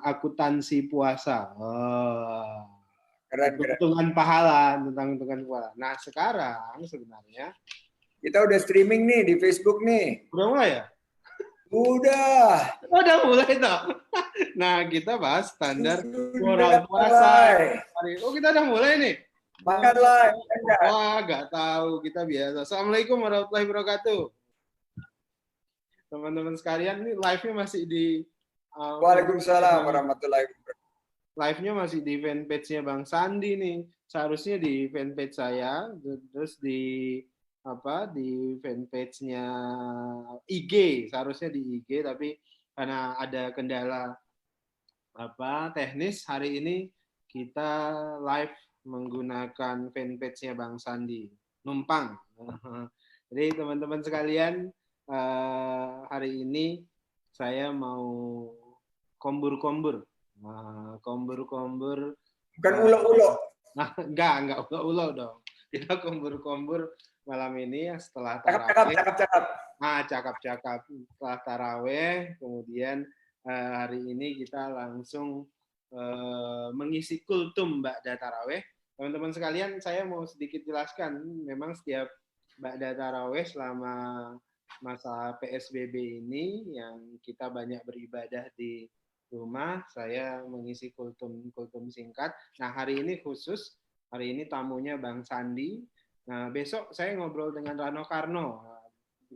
akuntansi puasa. Oh. Keren, keren. Hitung-hitungan pahala, tentang hitungan pahala. Nah, sekarang sebenarnya Kita udah streaming nih di Facebook nih. udah mulai ya? Udah. Oh, udah mulai toh. Nah, kita bahas standar Sudah moral puasa. mulai. Oh, kita udah mulai nih. Makanlah. Wah, nggak tahu, kita biasa. Assalamualaikum warahmatullahi wabarakatuh. Teman-teman sekalian, ini live-nya masih di Waalaikumsalam warahmatullahi wabarakatuh. live-nya masih di fanpage-nya Bang Sandi nih. Seharusnya di fanpage saya, terus di fanpage-nya IG, seharusnya di IG, tapi karena ada kendala teknis, hari ini kita live menggunakan fanpage-nya Bang Sandi. Numpang. Jadi teman-teman sekalian, hari ini saya mau kombur-kombur. Kombur-kombur. Bukan ulo-ulo. Nah, enggak ulo dong. Kita kombur-kombur malam ini setelah tarawih. Cakap. Cakap-cakap setelah tarawih, kemudian hari ini kita langsung mengisi kultum ba'da tarawih. Teman-teman sekalian, saya mau sedikit jelaskan, memang setiap ba'da tarawih selama masa PSBB ini yang kita banyak beribadah di rumah, saya mengisi kultum singkat. Nah, hari ini khusus, hari ini tamunya Bang Sandi. Nah, besok saya ngobrol dengan Rano Karno,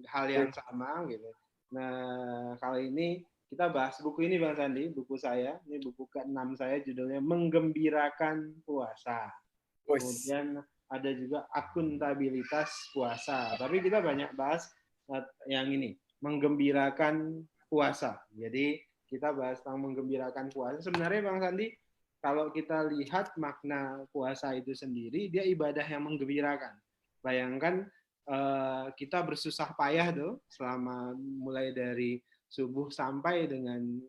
hal yang sama gitu. Nah, kali ini kita bahas buku ini Bang Sandi, buku saya, ini buku ke-6 saya, judulnya Menggembirakan Puasa. Kemudian ada juga akuntabilitas puasa. Tapi kita banyak bahas yang ini, menggembirakan puasa. Jadi kita bahas tentang menggembirakan puasa. Sebenarnya Bang Sandi, kalau kita lihat makna puasa itu sendiri, dia ibadah yang menggembirakan. Bayangkan kita bersusah payah tuh selama mulai dari subuh sampai dengan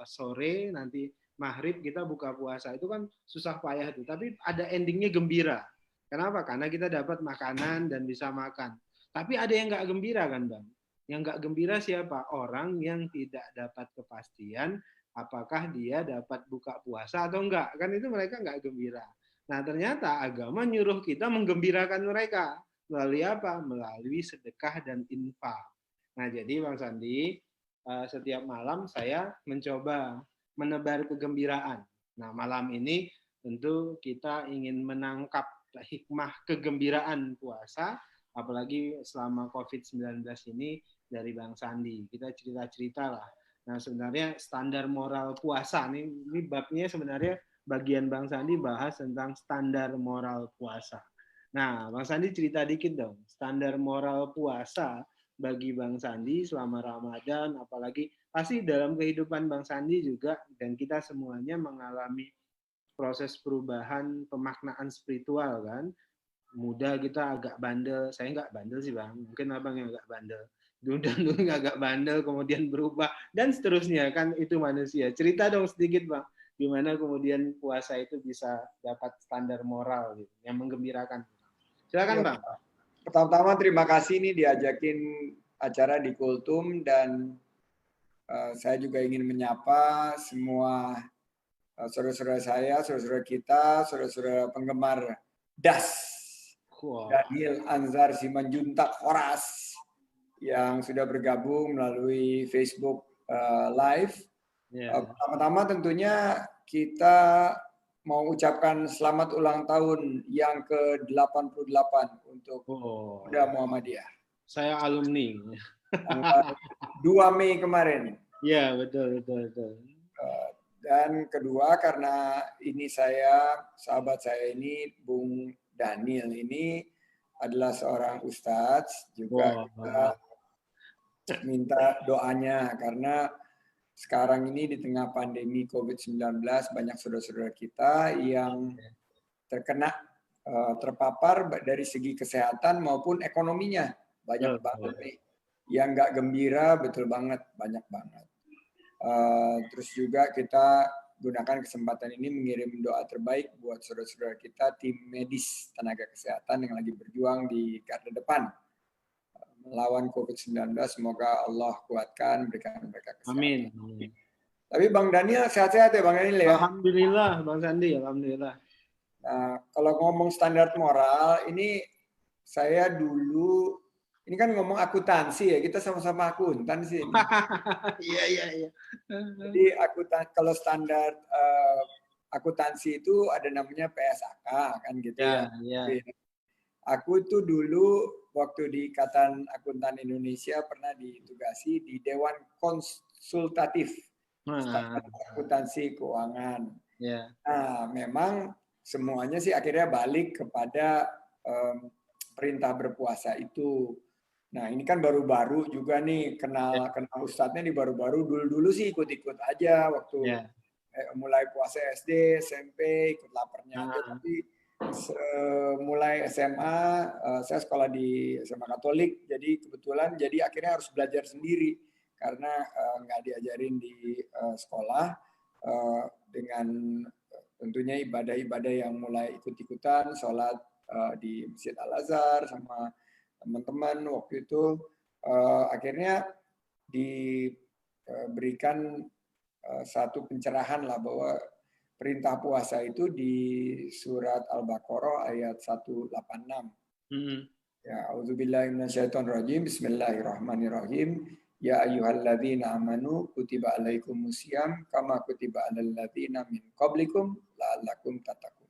sore, nanti maghrib kita buka puasa, itu kan susah payah tuh. Tapi ada endingnya gembira. Kenapa? Karena kita dapat makanan dan bisa makan. Tapi ada yang nggak gembira kan Bang? Yang nggak gembira siapa? Orang yang tidak dapat kepastian apakah dia dapat buka puasa atau enggak. Kan itu mereka nggak gembira. Nah, ternyata agama nyuruh kita menggembirakan mereka. Melalui apa? Melalui sedekah dan infak. Nah, jadi Bang Sandi, setiap malam saya mencoba menebar kegembiraan. Nah, malam ini tentu kita ingin menangkap hikmah kegembiraan puasa, apalagi selama COVID-19 ini dari Bang Sandi. Kita cerita-cerita lah. Nah, sebenarnya standar moral puasa, ini babnya sebenarnya bagian Bang Sandi bahas tentang standar moral puasa. Nah, Bang Sandi cerita dikit dong, standar moral puasa bagi Bang Sandi selama Ramadan, apalagi pasti dalam kehidupan Bang Sandi juga, dan kita semuanya mengalami proses perubahan pemaknaan spiritual kan. Muda kita agak bandel, saya nggak bandel sih Bang, mungkin Abang yang agak bandel. Dulu agak bandel, kemudian berubah, dan seterusnya kan, itu manusia. Cerita dong sedikit Bang, gimana kemudian puasa itu bisa dapat standar moral gitu, yang menggembirakan. Silakan Bang. Pertama-tama terima kasih nih diajakin acara di Kultum, dan saya juga ingin menyapa semua saudara-saudara saya, saudara-saudara kita, saudara-saudara penggemar DAS. Daniel Anzar Simanjuntak Horas yang sudah bergabung melalui Facebook Live. Pertama-tama tentunya kita mau ucapkan selamat ulang tahun yang ke-88 untuk Muda Muhammadiyah. Saya alumni. 2 Mei kemarin. Iya, betul. Dan kedua, karena ini sahabat saya ini, Bung Daniel ini adalah seorang ustadz, juga kita minta doanya, karena sekarang ini di tengah pandemi COVID-19 banyak saudara-saudara kita yang terpapar dari segi kesehatan maupun ekonominya. Banyak banget nih. Yang nggak gembira, betul banget, banyak banget. Terus juga kita gunakan kesempatan ini mengirim doa terbaik buat saudara-saudara kita, tim medis tenaga kesehatan yang lagi berjuang di garda depan melawan COVID-19. Semoga Allah kuatkan, berikan mereka kesehatan. Amin. Tapi Bang Daniel sehat-sehat ya Bang Daniel ya? Alhamdulillah, Bang Sandi, alhamdulillah. Nah, kalau ngomong standar moral, ini saya dulu, ini kan ngomong akuntansi ya, kita sama-sama akuntan sih ini. Iya, iya, iya. Jadi kalau standar akuntansi itu ada namanya PSAK kan gitu ya. Ya, ya. Aku itu dulu waktu di Ikatan Akuntan Indonesia pernah ditugasi di Dewan Konsultatif Nah, Standar Akuntansi Keuangan. ya. Nah, memang semuanya sih akhirnya balik kepada perintah berpuasa itu. Nah, ini kan baru-baru juga nih kenal ustadznya di baru-baru. Dulu-dulu sih ikut-ikut aja waktu Ya. mulai puasa SD, SMP, ikut laparnya aja. Nah, Tapi mulai SMA, saya sekolah di SMA Katolik, jadi kebetulan jadi akhirnya harus belajar sendiri karena nggak diajarin di sekolah dengan tentunya ibadah-ibadah yang mulai ikut-ikutan, sholat di Masjid Al-Azhar sama teman-teman waktu itu akhirnya diberikan satu pencerahan lah bahwa perintah puasa itu di surat Al-Baqarah ayat 186. Ya, auzubillahi minasyaitonirrajim. Bismillahirrahmanirrahim. Ya ayyuhalladzina amanu kutiba alaikumusiyam kama kutiba alal ladzina min qablikum la'allakum tattaqun.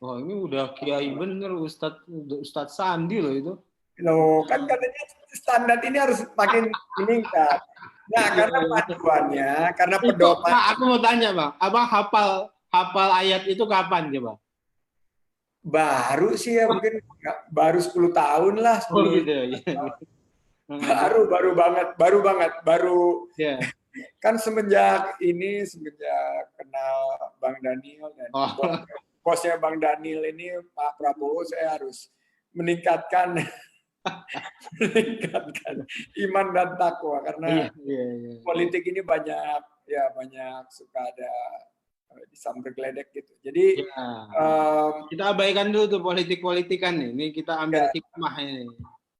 oh ini udah kiai bener Ustadz Sandi loh itu. Loh, kan katanya standar ini harus makin meningkat. Nah, karena panduannya, karena pedoman. Nah, aku mau tanya, Bang. Abang hafal ayat itu kapan, coba? Baru sih ya, mungkin baru 10 tahun lah. 10 Oh gitu ya. Baru banget. Ya. Kan semenjak kenal Bang Daniel dan bosnya Bang Daniel ini Pak Prabowo, saya harus meningkatkan iman dan takwa karena politik ini banyak suka ada disamber geledek gitu. Jadi kita abaikan dulu tuh politik-politikan nih. Ini kita ambil hikmah ini.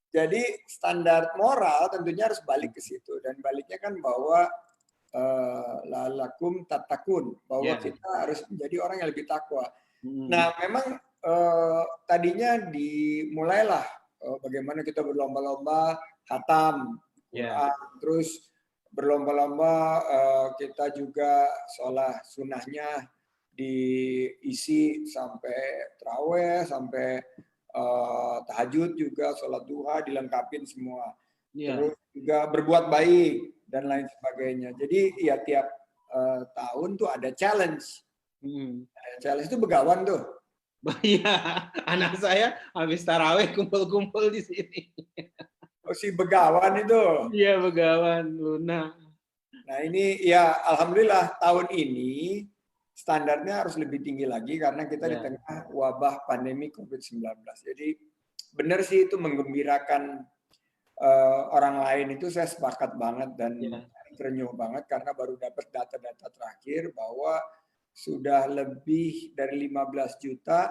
Jadi standar moral tentunya harus balik ke situ dan baliknya kan bahwa la'allakum tattaqun, bahwa kita harus menjadi orang yang lebih takwa. Nah, memang tadinya dimulailah bagaimana kita berlomba-lomba khatam Quran, terus berlomba-lomba kita juga sholat sunnahnya diisi sampai taraweh, sampai tahajud juga, sholat duha dilengkapin semua. Terus juga berbuat baik dan lain sebagainya. Jadi ya tiap tahun tuh ada challenge. Challenge itu begawan tuh. Iya, anak saya habis taraweh kumpul-kumpul di sini. Oh, si begawan itu. Iya, begawan Luna. Nah ini ya alhamdulillah tahun ini standarnya harus lebih tinggi lagi karena kita di tengah wabah pandemi COVID-19. Jadi benar sih itu menggembirakan orang lain, itu saya sepakat banget dan terenyuh banget karena baru dapat data-data terakhir bahwa sudah lebih dari 15 juta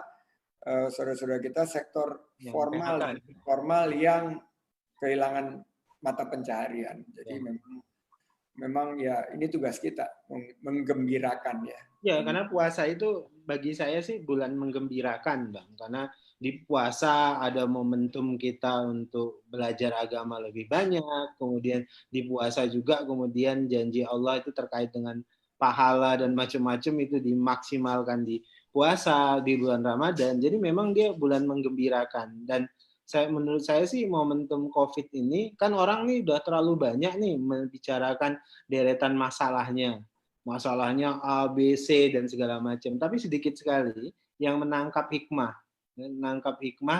saudara-saudara kita sektor formal yang kehilangan mata pencaharian. Jadi memang ya ini tugas kita menggembirakan ya. Ya, karena puasa itu bagi saya sih bulan menggembirakan, Bang. Karena di puasa ada momentum kita untuk belajar agama lebih banyak, kemudian di puasa juga kemudian janji Allah itu terkait dengan pahala dan macam-macam itu dimaksimalkan di puasa di bulan Ramadan. Jadi memang dia bulan menggembirakan. Dan menurut saya sih momentum COVID ini kan orang nih udah terlalu banyak nih membicarakan deretan masalahnya A, B, C dan segala macam. Tapi sedikit sekali yang menangkap hikmah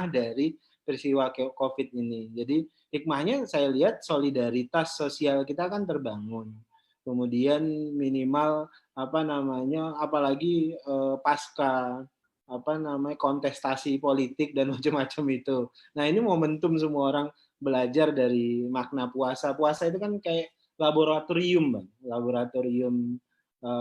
dari peristiwa COVID ini. Jadi hikmahnya saya lihat solidaritas sosial kita kan terbangun. Kemudian minimal apalagi pasca kontestasi politik dan macam-macam itu. Nah, ini momentum semua orang belajar dari makna puasa. Puasa itu kan kayak laboratorium, Bang. Laboratorium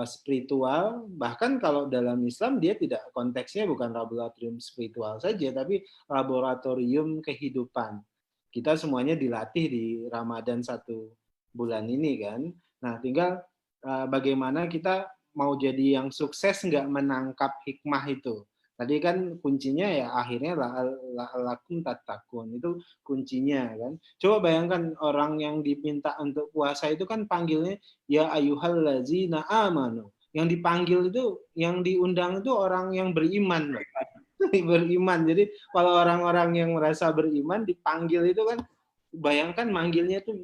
spiritual, bahkan kalau dalam Islam dia tidak, konteksnya bukan laboratorium spiritual saja, tapi laboratorium kehidupan. Kita semuanya dilatih di Ramadan 1 bulan ini kan. Nah, tinggal bagaimana kita mau jadi yang sukses nggak menangkap hikmah itu. Tadi kan kuncinya ya akhirnya lakum tatakun, itu kuncinya kan. Coba bayangkan orang yang diminta untuk puasa itu kan panggilnya ya ayyuhallazina amanu. Yang dipanggil itu, yang diundang itu orang yang beriman, Pak. Beriman. Jadi kalau orang-orang yang merasa beriman dipanggil itu kan, bayangkan manggilnya tuh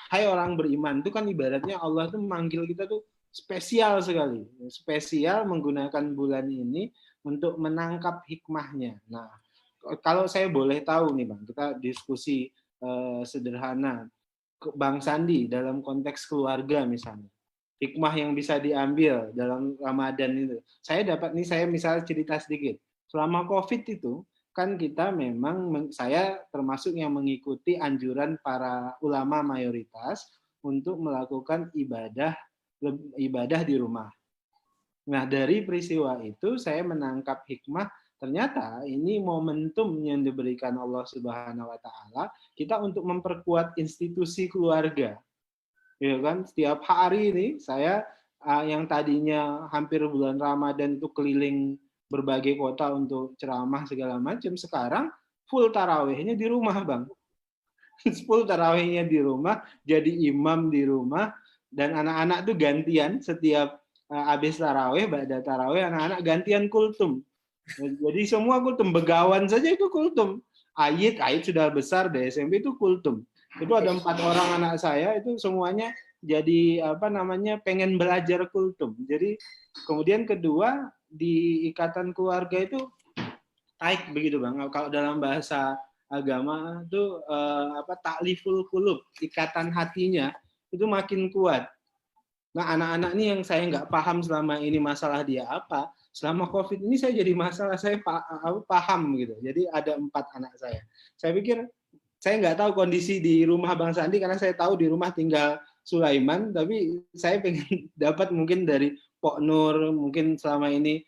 hai orang beriman, itu kan ibaratnya Allah tuh manggil kita tuh spesial sekali. Spesial menggunakan bulan ini untuk menangkap hikmahnya. Nah, kalau saya boleh tahu nih Bang, kita diskusi sederhana. Bang Sandi dalam konteks keluarga misalnya. Hikmah yang bisa diambil dalam Ramadan itu. Saya dapat nih, saya misalnya cerita sedikit. Selama COVID itu, kan kita memang, saya termasuk yang mengikuti anjuran para ulama mayoritas untuk melakukan ibadah di rumah. Nah, dari peristiwa itu saya menangkap hikmah, ternyata ini momentum yang diberikan Allah Subhanahu wa taala kita untuk memperkuat institusi keluarga. Ya kan, setiap hari ini saya yang tadinya hampir bulan Ramadan itu keliling berbagai kota untuk ceramah segala macam, sekarang full tarawihnya di rumah, Bang. Full tarawihnya di rumah, jadi imam di rumah, dan anak-anak tuh gantian setiap habis tarawih, ba'da tarawih, anak-anak gantian kultum. Jadi semua kultum, begawan saja itu kultum. Ayit sudah besar di SMP itu kultum. Itu ada 4 orang anak saya itu semuanya jadi pengen belajar kultum. Jadi kemudian kedua di ikatan keluarga itu taik begitu Bang. Kalau dalam bahasa agama itu takliful qulub, ikatan hatinya itu makin kuat. Nah, anak-anak ini yang saya nggak paham selama ini masalah dia apa, selama COVID ini saya jadi masalah, saya paham gitu. Jadi ada 4 anak saya. Saya pikir, saya nggak tahu kondisi di rumah Bang Sandi, karena saya tahu di rumah tinggal Sulaiman, tapi saya pengen dapat mungkin dari Pok Nur, mungkin selama ini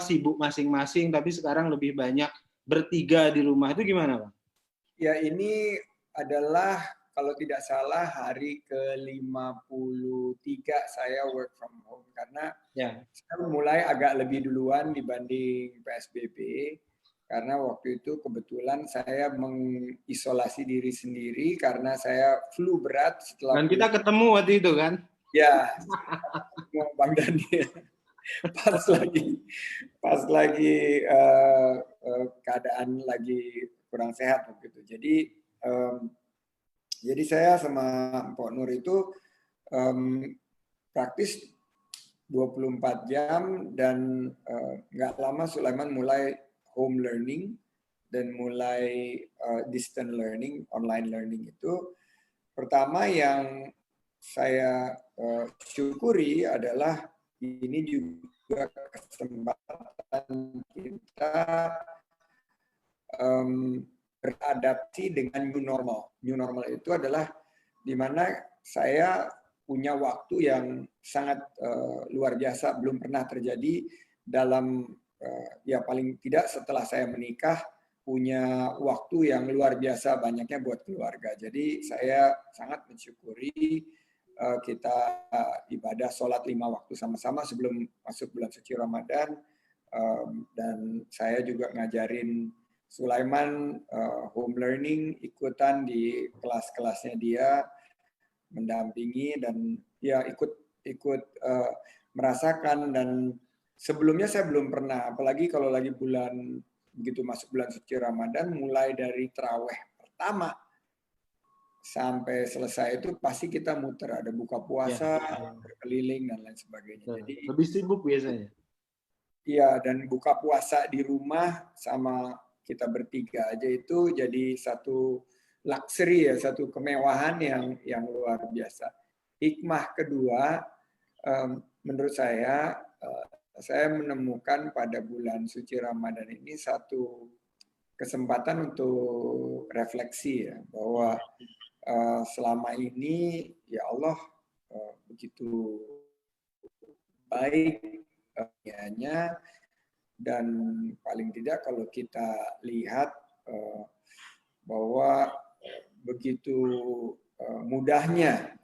sibuk masing-masing, tapi sekarang lebih banyak bertiga di rumah. Itu gimana, Bang? Ya, ini adalah kalau tidak salah hari ke-53 saya work from home, karena saya mulai agak lebih duluan dibanding PSBB, karena waktu itu kebetulan saya mengisolasi diri sendiri karena saya flu berat setelah. Dan kita ketemu waktu itu kan? Ya, Bang Daniel. Pas lagi keadaan lagi kurang sehat begitu. Jadi saya sama Pok Nur itu praktis 24 jam, dan nggak lama Sulaiman mulai home learning dan mulai distant learning, online learning itu. Pertama yang saya syukuri adalah ini juga kesempatan kita beradaptasi dengan new normal. New normal itu adalah di mana saya punya waktu yang sangat luar biasa, belum pernah terjadi dalam ya paling tidak setelah saya menikah, punya waktu yang luar biasa banyaknya buat keluarga. Jadi saya sangat mensyukuri kita ibadah sholat 5 waktu sama-sama sebelum masuk bulan suci Ramadan, dan saya juga ngajarin Sulaiman home learning, ikutan di kelas-kelasnya dia, mendampingi dan ya ikut merasakan. Dan sebelumnya saya belum pernah, apalagi kalau lagi begitu masuk bulan suci Ramadan, mulai dari tarawih pertama sampai selesai itu pasti kita muter, ada buka puasa, berkeliling dan lain sebagainya. Jadi lebih sibuk biasanya. Iya, dan buka puasa di rumah sama kita bertiga aja itu jadi satu luxury ya, satu kemewahan yang luar biasa. Hikmah kedua, menurut saya menemukan pada bulan suci Ramadan ini satu kesempatan untuk refleksi ya, bahwa selama ini ya Allah begitu baik nya, dan paling tidak kalau kita lihat bahwa begitu mudahnya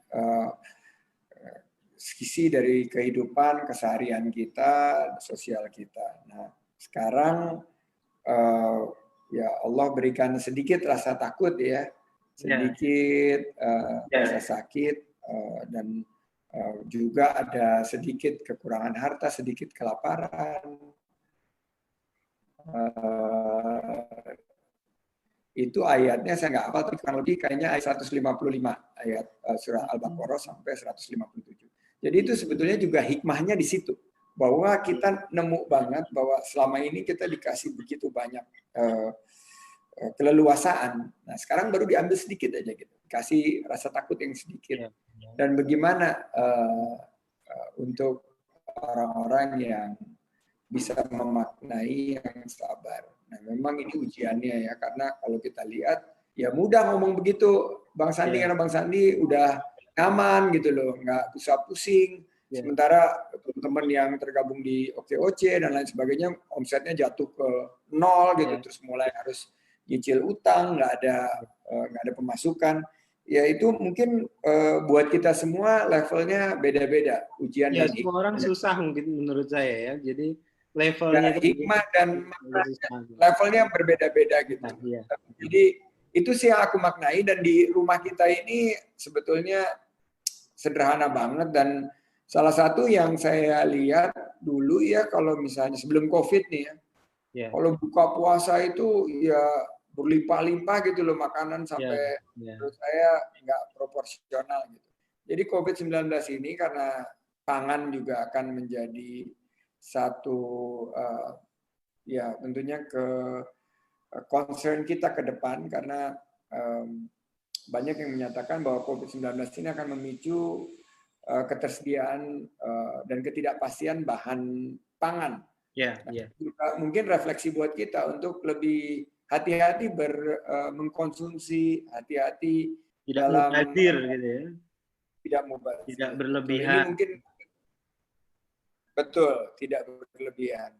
sisi dari kehidupan keseharian kita, sosial kita. Nah, sekarang ya Allah berikan sedikit rasa takut ya, sedikit rasa sakit, dan juga ada sedikit kekurangan harta, sedikit kelaparan. Itu ayatnya saya nggak hafal, tapi kurang lebih kayaknya ayat 155 ayat surah Al-Baqarah sampai 157. Jadi itu sebetulnya juga hikmahnya di situ, bahwa kita nemu banget bahwa selama ini kita dikasih begitu banyak keleluasaan. Nah sekarang baru diambil sedikit aja gitu, kasih rasa takut yang sedikit. Dan bagaimana untuk orang-orang yang bisa memaknai yang sabar. Nah, memang ini ujiannya ya, karena kalau kita lihat ya mudah ngomong begitu, Bang Sandi, karena Bang Sandi udah nyaman gitu loh, nggak usah pusing. Sementara teman-teman yang tergabung di OKOC dan lain sebagainya, omsetnya jatuh ke nol gitu, terus mulai harus nyicil utang, nggak ada pemasukan. Ya itu mungkin buat kita semua levelnya beda-beda ujian. Ya, semua orang susah mungkin menurut saya ya. Jadi levelnya hikmah dan levelnya berbeda-beda gitu. Ya. Jadi itu sih yang aku maknai, dan di rumah kita ini sebetulnya sederhana banget, dan salah satu yang saya lihat dulu ya, kalau misalnya sebelum COVID nih ya, kalau buka puasa itu ya berlimpah-limpah gitu loh makanan, sampai menurut saya nggak proporsional gitu. Jadi COVID-19 ini karena pangan juga akan menjadi satu ya tentunya concern kita ke depan, karena banyak yang menyatakan bahwa COVID-19 ini akan memicu ketersediaan dan ketidakpastian bahan pangan. Mungkin refleksi buat kita untuk lebih hati-hati mengkonsumsi, hati-hati dalam mubazir gitu ya. Tidak mubazir. Tidak berlebihan. Ini mungkin betul, tidak berlebihan.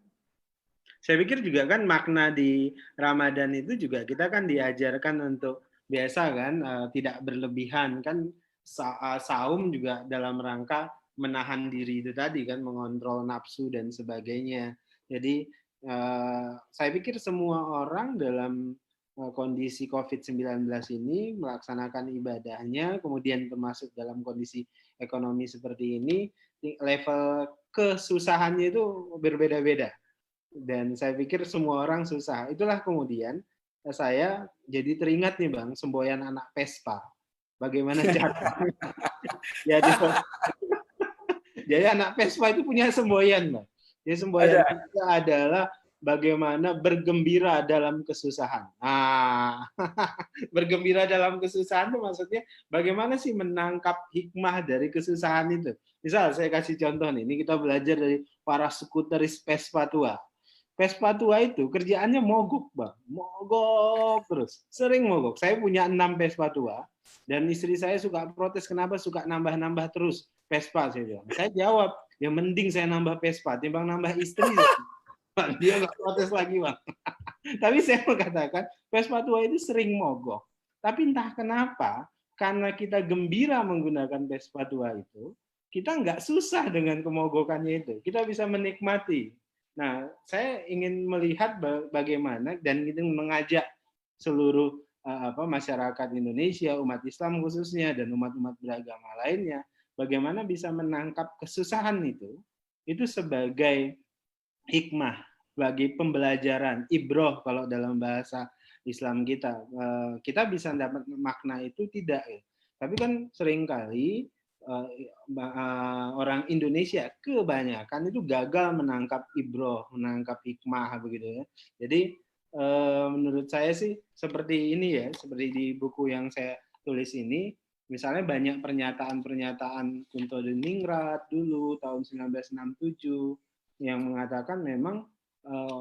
Saya pikir juga kan makna di Ramadan itu juga kita kan diajarkan untuk biasa kan tidak berlebihan kan, saum juga dalam rangka menahan diri itu tadi kan, mengontrol nafsu dan sebagainya. Jadi saya pikir semua orang dalam kondisi COVID-19 ini melaksanakan ibadahnya, kemudian termasuk dalam kondisi ekonomi seperti ini, level kesusahannya itu berbeda-beda. Dan saya pikir semua orang susah. Itulah kemudian saya jadi teringat nih Bang, semboyan anak Vespa. Bagaimana cara? Jadi anak Vespa itu punya semboyan, Bang. Jadi semboyan itu adalah bagaimana bergembira dalam kesusahan. Nah, bergembira dalam kesusahan itu maksudnya bagaimana sih menangkap hikmah dari kesusahan itu. Misal saya kasih contoh nih, ini kita belajar dari para skuteris Vespa tua. Vespa tua itu kerjaannya mogok, Bang. Mogok terus. Sering mogok. Saya punya 6 Vespa tua, dan istri saya suka protes, kenapa suka nambah-nambah terus Vespa, saya bilang. Saya jawab, ya mending saya nambah Vespa, timbang nambah istri. Dia nggak protes lagi, Bang. Tapi saya mau katakan, Vespa tua itu sering mogok. Tapi entah kenapa, karena kita gembira menggunakan Vespa tua itu, kita nggak susah dengan kemogokannya itu. Kita bisa menikmati. Nah, saya ingin melihat bagaimana dan kita mengajak seluruh masyarakat Indonesia, umat Islam khususnya, dan umat-umat beragama lainnya, bagaimana bisa menangkap kesusahan itu sebagai hikmah, bagi pembelajaran, ibroh kalau dalam bahasa Islam kita. Kita bisa dapat makna itu tidak ya. Tapi kan seringkali orang Indonesia kebanyakan itu gagal menangkap ibroh, menangkap hikmah begitu ya. Jadi menurut saya sih seperti ini ya, seperti di buku yang saya tulis ini, misalnya banyak pernyataan-pernyataan Kunto Diningrat dulu tahun 1967 yang mengatakan memang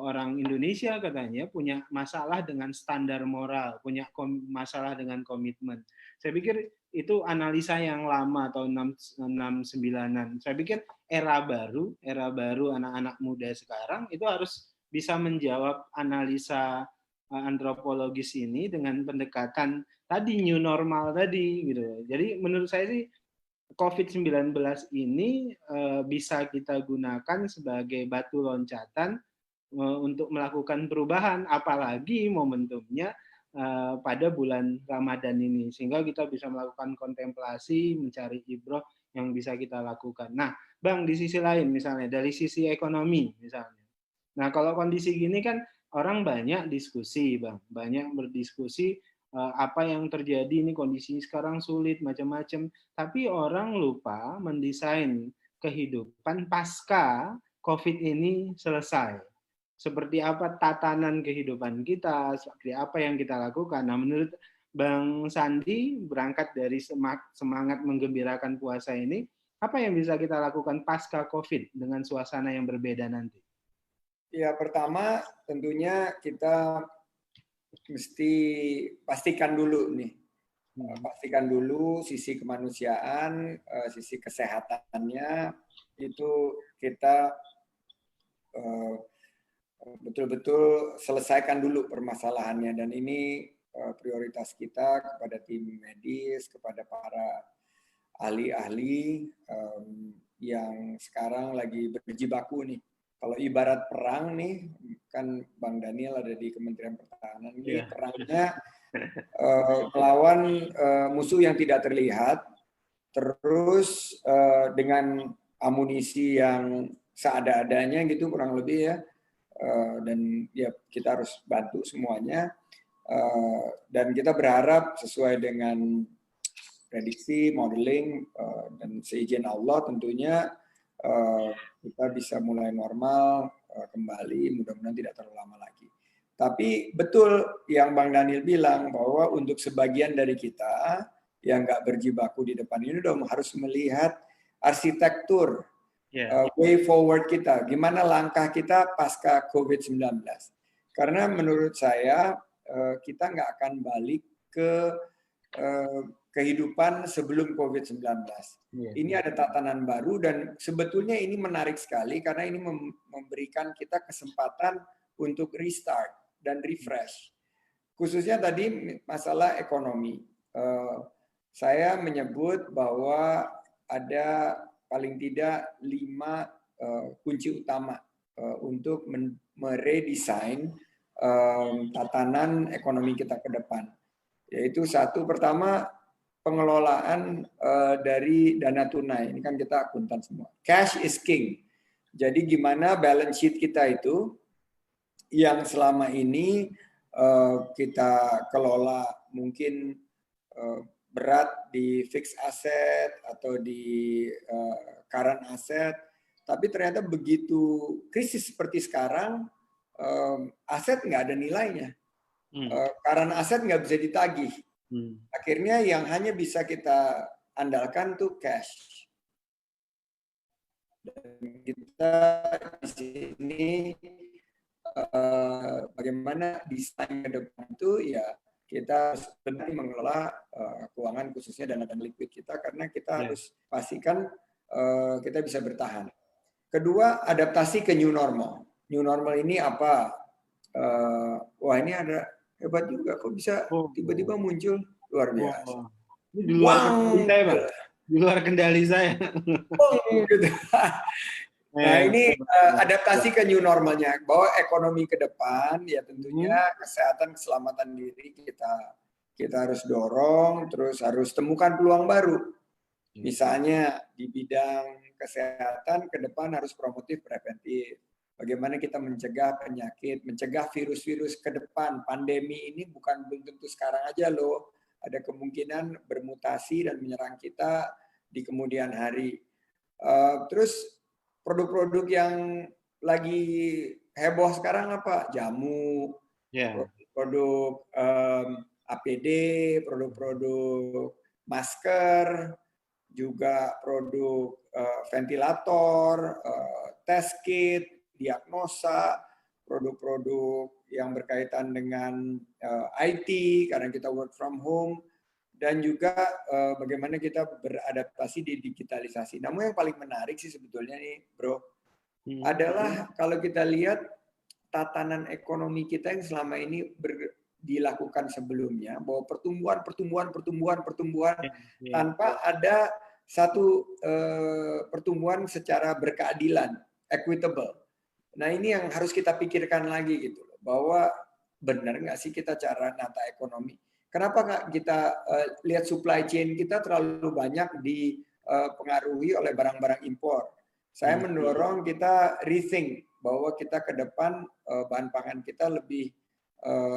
orang Indonesia katanya punya masalah dengan standar moral, punya masalah dengan komitmen. Saya pikir itu analisa yang lama tahun 69-an. Saya pikir era baru anak-anak muda sekarang itu harus bisa menjawab analisa antropologis ini dengan pendekatan tadi new normal tadi gitu. Jadi menurut saya sih COVID-19 ini bisa kita gunakan sebagai batu loncatan untuk melakukan perubahan, apalagi momentumnya pada bulan Ramadan ini, sehingga kita bisa melakukan kontemplasi, mencari ibroh yang bisa kita lakukan. Nah, Bang, di sisi lain misalnya dari sisi ekonomi misalnya. Nah, kalau kondisi gini kan orang banyak diskusi, Bang, banyak berdiskusi apa yang terjadi ini, kondisi sekarang sulit macam-macam, tapi orang lupa mendesain kehidupan pasca COVID ini selesai. Seperti apa tatanan kehidupan kita, seperti apa yang kita lakukan. Nah, menurut Bang Sandi, berangkat dari semangat menggembirakan puasa ini, apa yang bisa kita lakukan pasca COVID dengan suasana yang berbeda nanti? Ya, pertama tentunya kita mesti pastikan dulu nih, pastikan dulu sisi kemanusiaan, sisi kesehatannya itu kita betul-betul selesaikan dulu permasalahannya, dan ini prioritas kita kepada tim medis, kepada para ahli-ahli yang sekarang lagi berjibaku nih. Kalau ibarat perang nih, kan Bang Daniel ada di Kementerian Pertahanan, ini perangnya melawan musuh yang tidak terlihat, terus dengan amunisi yang seada-adanya gitu kurang lebih ya, dan ya kita harus bantu semuanya, dan kita berharap sesuai dengan prediksi, modeling, dan seizin Allah tentunya kita bisa mulai normal kembali, mudah-mudahan tidak terlalu lama lagi. Tapi betul yang Bang Daniel bilang bahwa untuk sebagian dari kita yang nggak berjibaku di depan ini udah harus melihat arsitektur, way forward kita, gimana langkah kita pasca COVID-19. Karena menurut saya kita nggak akan balik ke kehidupan sebelum COVID-19. Ini ada tatanan baru, dan sebetulnya ini menarik sekali karena ini memberikan kita kesempatan untuk restart dan refresh. Khususnya tadi masalah ekonomi. Saya menyebut bahwa ada paling tidak 5 kunci utama untuk meredesain tatanan ekonomi kita ke depan. Yaitu satu, pertama pengelolaan dari dana tunai. Ini kan kita akuntan semua. Cash is king. Jadi gimana balance sheet kita itu yang selama ini kita kelola mungkin berat di fixed asset atau di current asset, tapi ternyata begitu krisis seperti sekarang, aset nggak ada nilainya. Current aset nggak bisa ditagih. Akhirnya yang hanya bisa kita andalkan tuh cash. Dan kita di sini bagaimana desain ke depan itu ya kita sebenarnya mengelola keuangan khususnya dana liquid kita, karena kita harus pastikan kita bisa bertahan. Kedua, adaptasi ke new normal. New normal ini apa? Wah, ini ada hebat juga, kok bisa tiba-tiba muncul, luar biasa. Ini di luar kendali saya, Pak. Di luar kendali saya. Gitu. Nah, ini adaptasi ke new normalnya, bahwa ekonomi ke depan ya tentunya kesehatan keselamatan diri kita harus dorong, terus harus temukan peluang baru. Misalnya di bidang kesehatan ke depan harus promotif preventif. Bagaimana kita mencegah penyakit, mencegah virus-virus ke depan. Pandemi ini bukan belum tentu sekarang aja loh. Ada kemungkinan bermutasi dan menyerang kita di kemudian hari. Terus produk-produk yang lagi heboh sekarang apa? Jamu, produk APD, produk-produk masker, juga produk ventilator, test kit, diagnosa, produk-produk yang berkaitan dengan IT karena kita work from home, dan juga bagaimana kita beradaptasi di digitalisasi. Namun yang paling menarik sih sebetulnya nih, Bro, adalah kalau kita lihat tatanan ekonomi kita yang selama ini dilakukan sebelumnya, bahwa pertumbuhan tanpa ada satu pertumbuhan secara berkeadilan, equitable. Nah ini yang harus kita pikirkan lagi gitu, bahwa benar nggak sih kita cara nata ekonomi? Kenapa nggak kita lihat supply chain kita terlalu banyak dipengaruhi oleh barang-barang impor? Saya mendorong kita rethink bahwa kita ke depan bahan pangan kita lebih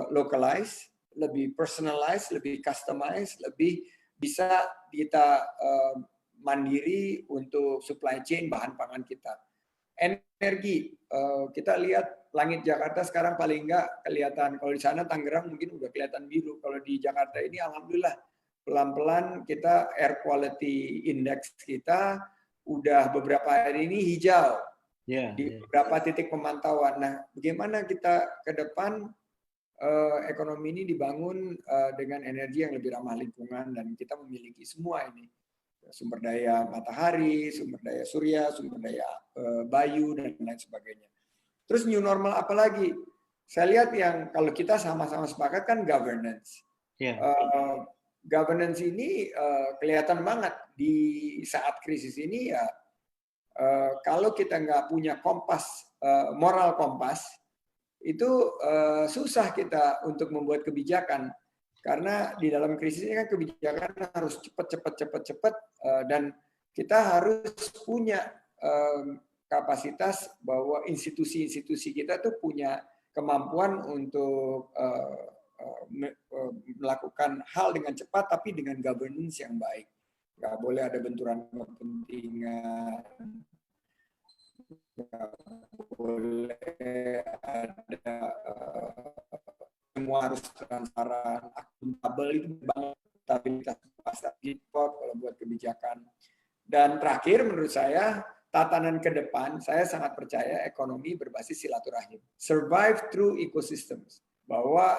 localized, lebih personalized, lebih customized, lebih bisa kita mandiri untuk supply chain bahan pangan kita. Energi, kita lihat langit Jakarta sekarang paling enggak kelihatan, kalau di sana Tangerang mungkin udah kelihatan biru, kalau di Jakarta ini alhamdulillah pelan-pelan kita air quality index kita udah beberapa hari ini hijau di beberapa titik pemantauan. Nah, bagaimana kita ke depan ekonomi ini dibangun dengan energi yang lebih ramah lingkungan, dan kita memiliki semua ini. Sumber daya matahari, sumber daya surya, sumber daya bayu, dan lain sebagainya. Terus new normal apa lagi? Saya lihat yang kalau kita sama-sama sepakat kan governance. Governance ini kelihatan banget di saat krisis ini ya. Kalau kita nggak punya kompas, moral kompas, itu susah kita untuk membuat kebijakan. Karena di dalam krisis ini kan kebijakan harus cepat, dan kita harus punya kapasitas bahwa institusi-institusi kita tuh punya kemampuan untuk melakukan hal dengan cepat, tapi dengan governance yang baik. Nggak boleh ada benturan kepentingan, nggak boleh ada semua harus transparan, akuntabel, itu banget stabilitas pasar kalau buat kebijakan. Dan terakhir menurut saya tatanan ke depan, saya sangat percaya ekonomi berbasis silaturahim, survive through ecosystems, bahwa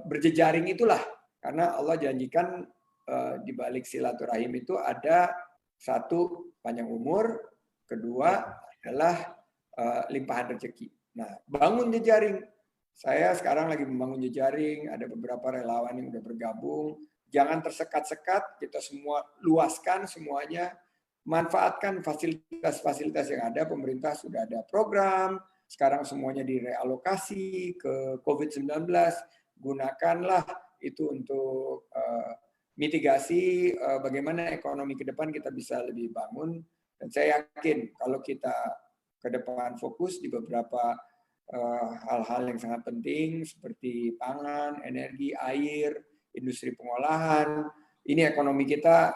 berjejaring itulah, karena Allah janjikan di balik silaturahim itu ada satu, panjang umur, kedua adalah limpahan rezeki. Nah, bangun jejaring. Saya sekarang lagi membangun jejaring, ada beberapa relawan yang udah bergabung. Jangan tersekat-sekat, kita semua luaskan semuanya, manfaatkan fasilitas-fasilitas yang ada. Pemerintah sudah ada program, sekarang semuanya direalokasi ke COVID-19. Gunakanlah itu untuk mitigasi bagaimana ekonomi ke depan kita bisa lebih bangun. Dan saya yakin kalau kita ke depan fokus di beberapa hal-hal yang sangat penting seperti pangan, energi, air, industri pengolahan, ini ekonomi kita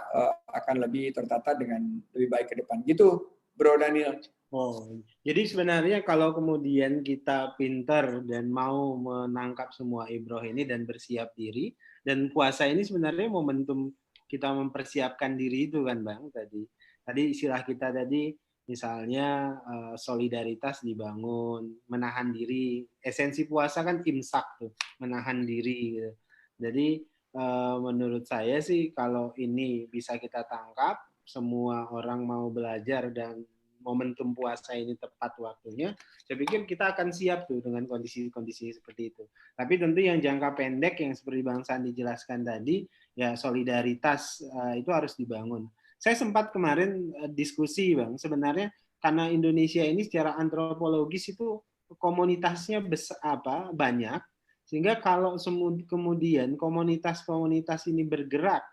akan lebih tertata dengan lebih baik ke depan. Gitu, Bro Daniel. Oh, jadi sebenarnya kalau kemudian kita pintar dan mau menangkap semua ibroh ini dan bersiap diri, dan puasa ini sebenarnya momentum kita mempersiapkan diri itu kan Bang tadi. Tadi istilah kita tadi misalnya solidaritas dibangun, menahan diri. Esensi puasa kan imsak tuh, menahan diri gitu. Jadi menurut saya sih kalau ini bisa kita tangkap, semua orang mau belajar dan momentum puasa ini tepat waktunya, saya pikir kita akan siap tuh dengan kondisi-kondisi seperti itu. Tapi tentu yang jangka pendek yang seperti Bang Sandi jelaskan tadi, ya solidaritas itu harus dibangun. Saya sempat kemarin diskusi Bang, sebenarnya karena Indonesia ini secara antropologis itu komunitasnya banyak, sehingga kalau kemudian komunitas-komunitas ini bergerak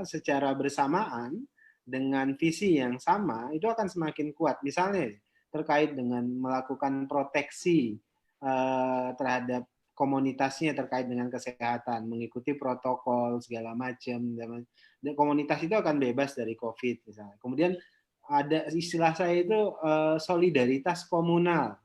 secara bersamaan dengan visi yang sama, itu akan semakin kuat. Misalnya terkait dengan melakukan proteksi terhadap komunitasnya terkait dengan kesehatan, mengikuti protokol segala macam, dan komunitas itu akan bebas dari COVID misalnya. Kemudian ada istilah saya itu solidaritas komunal.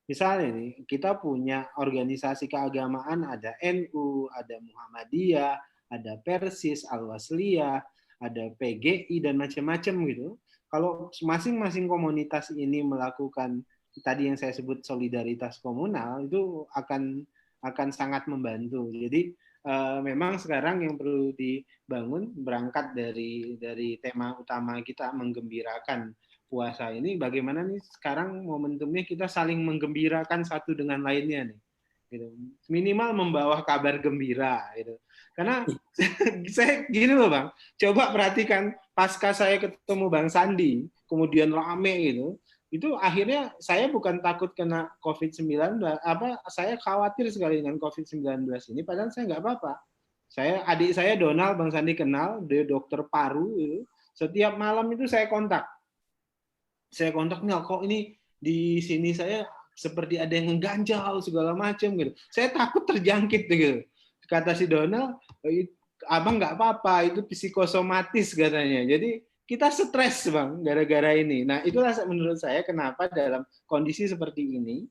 Misalnya nih, kita punya organisasi keagamaan, ada NU, ada Muhammadiyah, ada Persis, Al-Wasliyah, ada PGI, dan macam-macam gitu. Kalau masing-masing komunitas ini melakukan tadi yang saya sebut solidaritas komunal, itu akan sangat membantu. Jadi memang sekarang yang perlu dibangun berangkat dari tema utama kita menggembirakan puasa ini, bagaimana nih sekarang momentumnya kita saling menggembirakan satu dengan lainnya nih. gitu. Minimal membawa kabar gembira gitu. Karena saya gini loh Bang, coba perhatikan pasca saya ketemu Bang Sandi, kemudian rame gitu, itu akhirnya saya bukan takut kena COVID-19, saya khawatir sekali dengan COVID-19 ini, padahal saya nggak apa-apa. Adik saya Donald, Bang Sandi kenal, dia dokter paru gitu. Setiap malam itu saya kontak nih, kok ini di sini saya seperti ada yang mengganjal segala macam gitu. Saya takut terjangkit gitu. Kata si Donald, abang nggak apa-apa, itu psikosomatis katanya. Jadi kita stres Bang gara-gara ini. Nah itulah menurut saya kenapa dalam kondisi seperti ini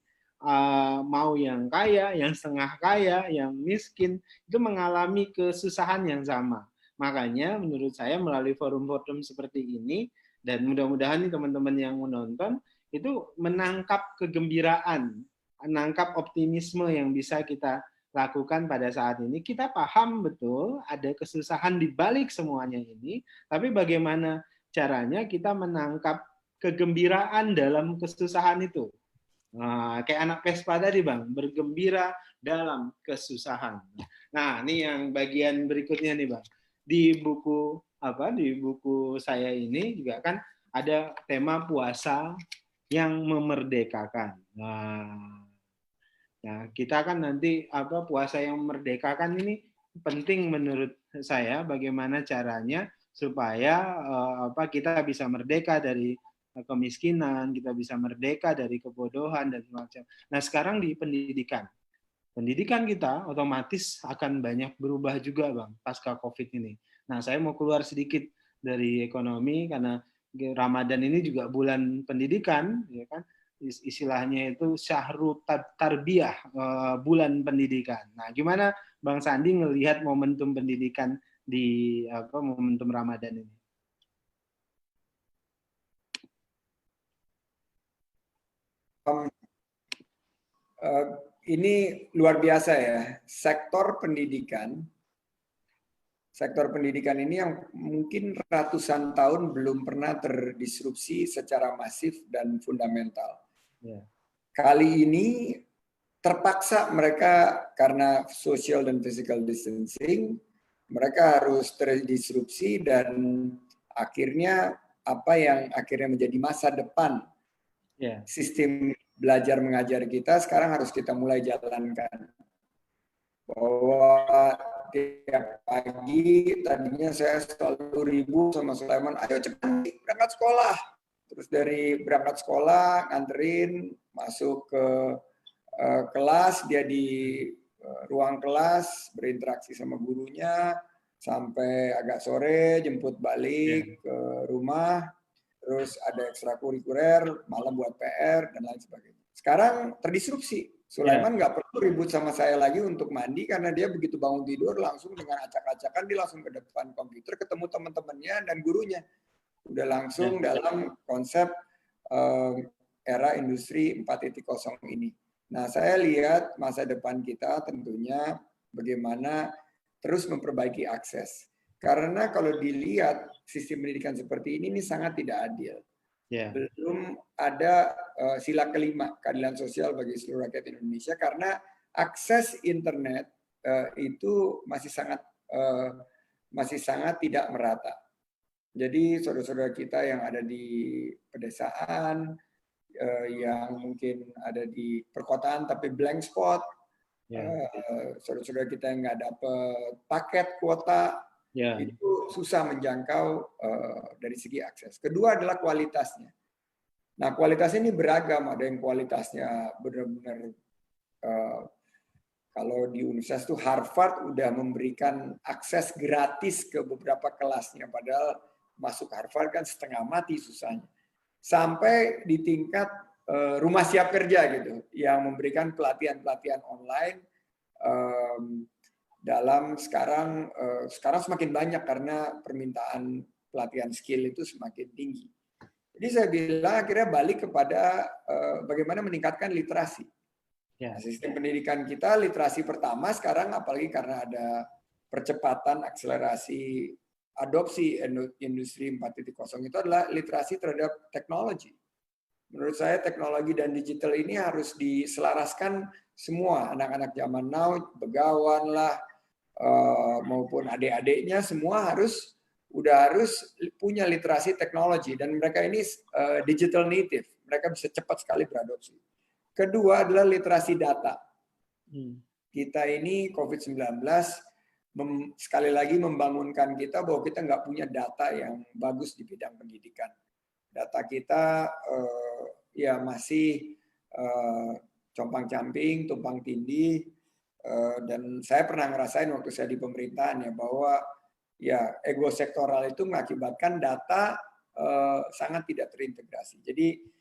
mau yang kaya, yang setengah kaya, yang miskin itu mengalami kesusahan yang sama. Makanya menurut saya melalui forum-forum seperti ini dan mudah-mudahan nih teman-teman yang menonton itu menangkap kegembiraan, menangkap optimisme yang bisa kita lakukan pada saat ini. Kita paham betul ada kesusahan di balik semuanya ini, tapi bagaimana caranya kita menangkap kegembiraan dalam kesusahan itu. Nah, kayak anak Vespa tadi Bang, bergembira dalam kesusahan. Nah, ini yang bagian berikutnya nih Bang. Di buku saya ini juga kan ada tema puasa yang memerdekakan. Nah, kita kan nanti puasa yang memerdekakan ini penting menurut saya bagaimana caranya supaya kita bisa merdeka dari kemiskinan, kita bisa merdeka dari kebodohan dan semacam. Nah, sekarang di pendidikan kita otomatis akan banyak berubah juga Bang pasca Covid ini. Nah, saya mau keluar sedikit dari ekonomi karena Ramadan ini juga bulan pendidikan, ya kan? Istilahnya itu syahrul tarbiyah, bulan pendidikan. Nah, gimana Bang Sandi ngelihat momentum pendidikan di momentum Ramadan ini? Ini luar biasa ya, sektor pendidikan ini yang mungkin ratusan tahun belum pernah terdisrupsi secara masif dan fundamental. Kali ini terpaksa mereka karena social dan physical distancing, mereka harus terdisrupsi dan akhirnya apa yang akhirnya menjadi masa depan sistem belajar mengajar kita sekarang harus kita mulai jalankan. Bahwa tiap pagi tadinya saya selalu ribut sama Sulaiman, ayo cepat berangkat sekolah. Terus dari berangkat sekolah, nganterin, masuk ke kelas, dia di ruang kelas, berinteraksi sama gurunya, sampai agak sore, jemput balik ke rumah, terus ada ekstrakurikuler, malam buat PR, dan lain sebagainya. Sekarang terdisrupsi. Sulaiman nggak perlu ribut sama saya lagi untuk mandi, karena dia begitu bangun tidur, langsung dengan acak-acakan, dia langsung ke depan komputer, ketemu teman-temannya dan gurunya. Udah langsung dalam konsep era industri 4.0 ini. Nah, saya lihat masa depan kita tentunya bagaimana terus memperbaiki akses. Karena kalau dilihat sistem pendidikan seperti ini sangat tidak adil. Belum ada sila kelima keadilan sosial bagi seluruh rakyat Indonesia karena akses internet itu masih sangat tidak merata. Jadi saudara-saudara kita yang ada di pedesaan, yang mungkin ada di perkotaan tapi blank spot, saudara-saudara kita yang nggak dapat paket kuota, itu susah menjangkau dari segi akses. Kedua adalah kualitasnya. Nah, kualitasnya ini beragam. Ada yang kualitasnya benar-benar kalau di universitas itu Harvard udah memberikan akses gratis ke beberapa kelasnya, padahal masuk Harvard kan setengah mati susahnya. Sampai di tingkat rumah siap kerja gitu, yang memberikan pelatihan-pelatihan online dalam sekarang semakin banyak karena permintaan pelatihan skill itu semakin tinggi. Jadi saya bilang akhirnya balik kepada bagaimana meningkatkan literasi. Nah, sistem pendidikan kita literasi pertama sekarang apalagi karena ada percepatan akselerasi adopsi industri 4.0 itu adalah literasi terhadap teknologi. Menurut saya teknologi dan digital ini harus diselaraskan semua anak-anak zaman now, begawan lah, maupun adik-adiknya semua udah harus punya literasi teknologi, dan mereka ini digital native, mereka bisa cepat sekali beradopsi. Kedua adalah literasi data. Kita ini COVID-19 sekali lagi membangunkan kita bahwa kita nggak punya data yang bagus di bidang pendidikan. Data kita ya masih compang-camping, tumpang tindih, dan saya pernah ngerasain waktu saya di pemerintahan ya bahwa ya ego sektoral itu mengakibatkan data sangat tidak terintegrasi. Jadi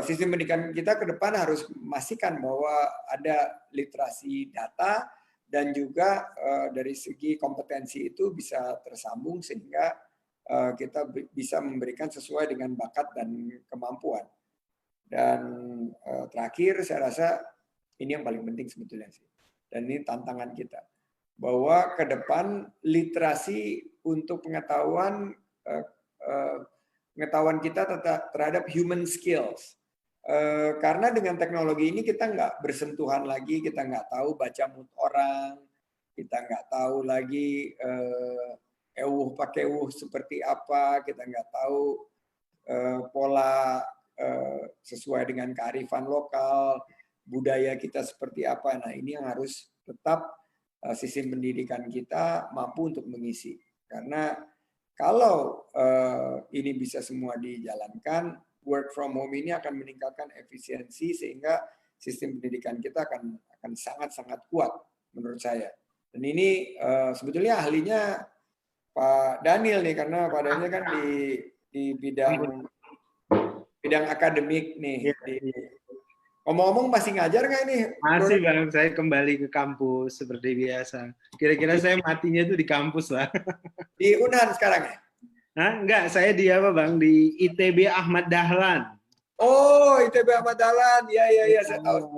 sistem pendidikan kita ke depan harus memastikan bahwa ada literasi data dan juga dari segi kompetensi itu bisa tersambung sehingga kita bisa memberikan sesuai dengan bakat dan kemampuan. Dan terakhir saya rasa ini yang paling penting sebetulnya sih. Dan ini tantangan kita. Bahwa ke depan literasi untuk pengetahuan kita terhadap human skills. Karena dengan teknologi ini kita nggak bersentuhan lagi, kita nggak tahu baca mood orang, kita nggak tahu lagi pakai seperti apa, kita nggak tahu pola sesuai dengan kearifan lokal, budaya kita seperti apa. Nah ini yang harus tetap sistem pendidikan kita mampu untuk mengisi. Karena kalau ini bisa semua dijalankan, work from home ini akan meningkatkan efisiensi sehingga sistem pendidikan kita akan sangat-sangat kuat menurut saya. Dan ini sebetulnya ahlinya Pak Daniel nih, karena Pak Daniel kan di bidang akademik nih. Ngomong-ngomong masih ngajar nggak ini? Masih Bang, saya kembali ke kampus seperti biasa. Kira-kira saya matinya tuh di kampus lah. Di Unhan sekarang ya? Hah? Enggak, saya di apa Bang? Di ITB Ahmad Dahlan. Oh, ITB Ahmad Dahlan. Ya, saya tahu.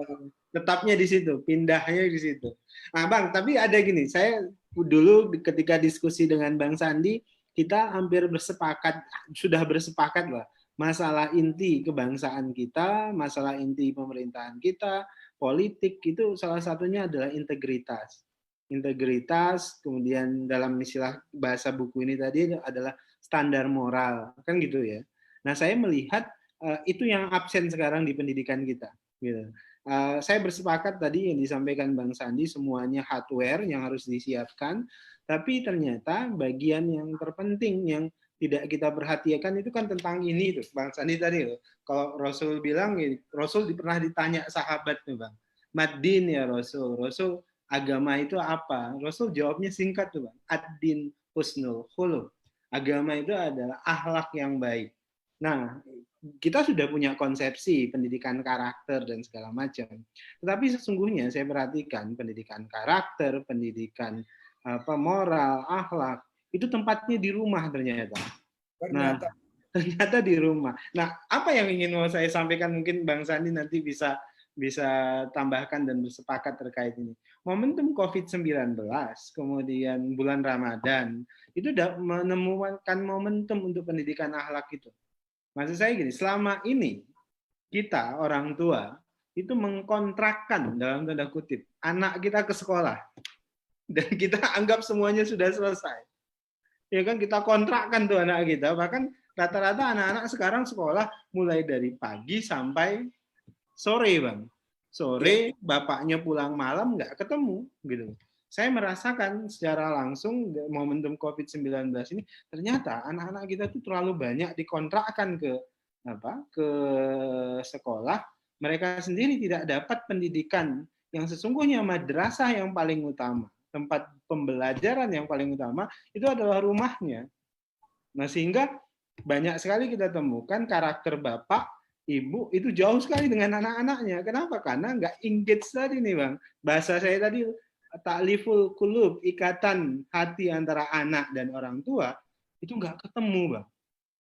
Tetapnya di situ, pindahnya di situ. Nah Bang, tapi ada gini, saya dulu ketika diskusi dengan Bang Sandi, kita hampir sudah bersepakat lah, masalah inti kebangsaan kita, masalah inti pemerintahan kita, politik itu salah satunya adalah integritas. Integritas, kemudian dalam istilah bahasa buku ini tadi adalah standar moral, kan gitu ya. Nah saya melihat itu yang absen sekarang di pendidikan kita. Gitu. Saya bersepakat tadi yang disampaikan Bang Sandi, semuanya hardware yang harus disiapkan, tapi ternyata bagian yang terpenting yang tidak kita perhatikan itu kan tentang ini tuh Bang Sandi tadi loh. Kalau Rasul bilang, Rasul pernah ditanya sahabat tuh Bang, Maddin ya Rasul, agama itu apa? Rasul jawabnya singkat tuh Bang, ad-din husnul khuluq. Agama itu adalah akhlak yang baik. Nah, kita sudah punya konsepsi pendidikan karakter dan segala macam. Tetapi sesungguhnya saya perhatikan pendidikan karakter, pendidikan moral, akhlak, itu tempatnya di rumah ternyata. Nah, ternyata di rumah. Nah, apa yang ingin mau saya sampaikan, mungkin Bang Sandi nanti bisa tambahkan dan bersepakat terkait ini. Momentum COVID-19, kemudian bulan Ramadan, itu menemukan momentum untuk pendidikan akhlak itu. Maksud saya gini, selama ini kita orang tua itu mengkontrakkan dalam tanda kutip anak kita ke sekolah dan kita anggap semuanya sudah selesai. Ya kan, kita kontrakkan tuh anak kita, bahkan rata-rata anak-anak sekarang sekolah mulai dari pagi sampai sore Bang. Sore bapaknya pulang malam nggak ketemu gitu. Saya merasakan secara langsung momentum COVID-19 ini ternyata anak-anak kita tuh terlalu banyak dikontrakkan ke sekolah, mereka sendiri tidak dapat pendidikan yang sesungguhnya. Madrasah yang paling utama, tempat pembelajaran yang paling utama itu adalah rumahnya. Nah, sehingga banyak sekali kita temukan karakter bapak, ibu itu jauh sekali dengan anak-anaknya. Kenapa? Karena nggak engage tadi nih Bang. Bahasa saya tadi, ta'liful qulub, ikatan hati antara anak dan orang tua, itu nggak ketemu Bang.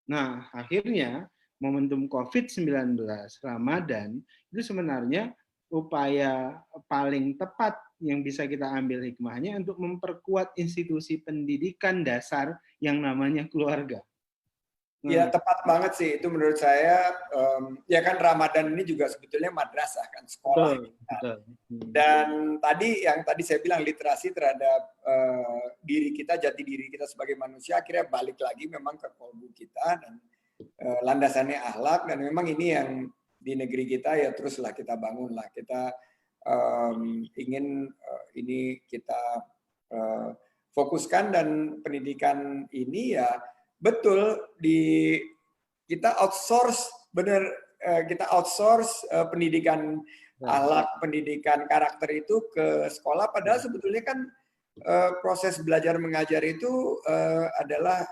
Nah, akhirnya momentum COVID-19 Ramadan itu sebenarnya upaya paling tepat yang bisa kita ambil hikmahnya untuk memperkuat institusi pendidikan dasar yang namanya keluarga. Ya tepat banget sih itu menurut saya. Ya kan Ramadan ini juga sebetulnya madrasah kan, sekolah. Betul, betul. Dan yang tadi saya bilang literasi terhadap diri kita, jati diri kita sebagai manusia akhirnya balik lagi memang ke kolbu kita dan landasannya akhlak, dan memang ini yang di negeri kita ya teruslah kita bangun lah. Kita ingin ini kita fokuskan, dan pendidikan ini ya betul kita outsource kita outsource pendidikan akhlak, pendidikan karakter itu ke sekolah, padahal sebetulnya kan proses belajar mengajar itu adalah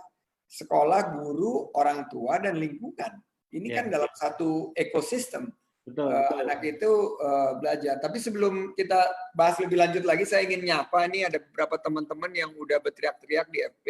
sekolah, guru, orang tua, dan lingkungan. Ini kan dalam satu ekosistem. Betul. Anak itu belajar. Tapi sebelum kita bahas lebih lanjut lagi, saya ingin nyapa nih ada beberapa teman-teman yang udah berteriak-teriak di FBB.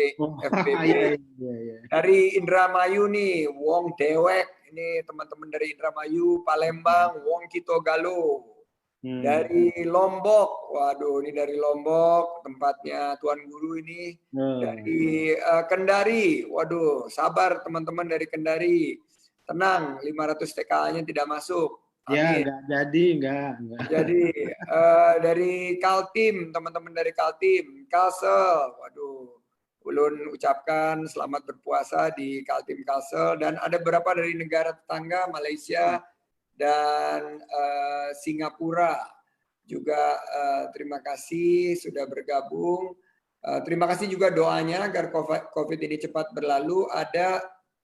Dari Indramayu nih, Wong Dewek. Ini teman-teman dari Indramayu, Palembang, Wong Kitogalo. Dari Lombok, waduh ini dari Lombok, tempatnya Tuan Guru ini. Dari Kendari, waduh sabar teman-teman dari Kendari. Tenang, 500 TKA-nya tidak masuk. Amin. Ya, enggak. Jadi dari Kaltim, teman-teman dari Kaltim, Kalsel, waduh, ulun ucapkan selamat berpuasa di Kaltim Kalsel, dan ada beberapa dari negara tetangga, Malaysia dan Singapura juga. Terima kasih sudah bergabung. Terima kasih juga doanya agar COVID ini cepat berlalu. Ada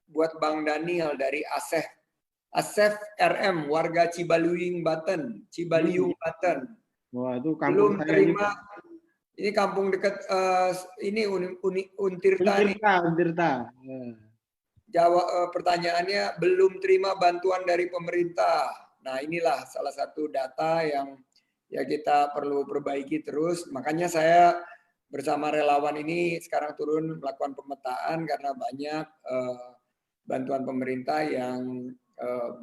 buat Bang Daniel dari Asef RM, warga Cibaluyung, Banten. Wah, itu kampung belum saya terima. juga. Ini kampung dekat ini Untirta. Untirta. Jawab pertanyaannya, belum terima bantuan dari pemerintah. Nah, inilah salah satu data yang ya kita perlu perbaiki terus. Makanya saya bersama relawan ini sekarang turun melakukan pemetaan karena banyak bantuan pemerintah yang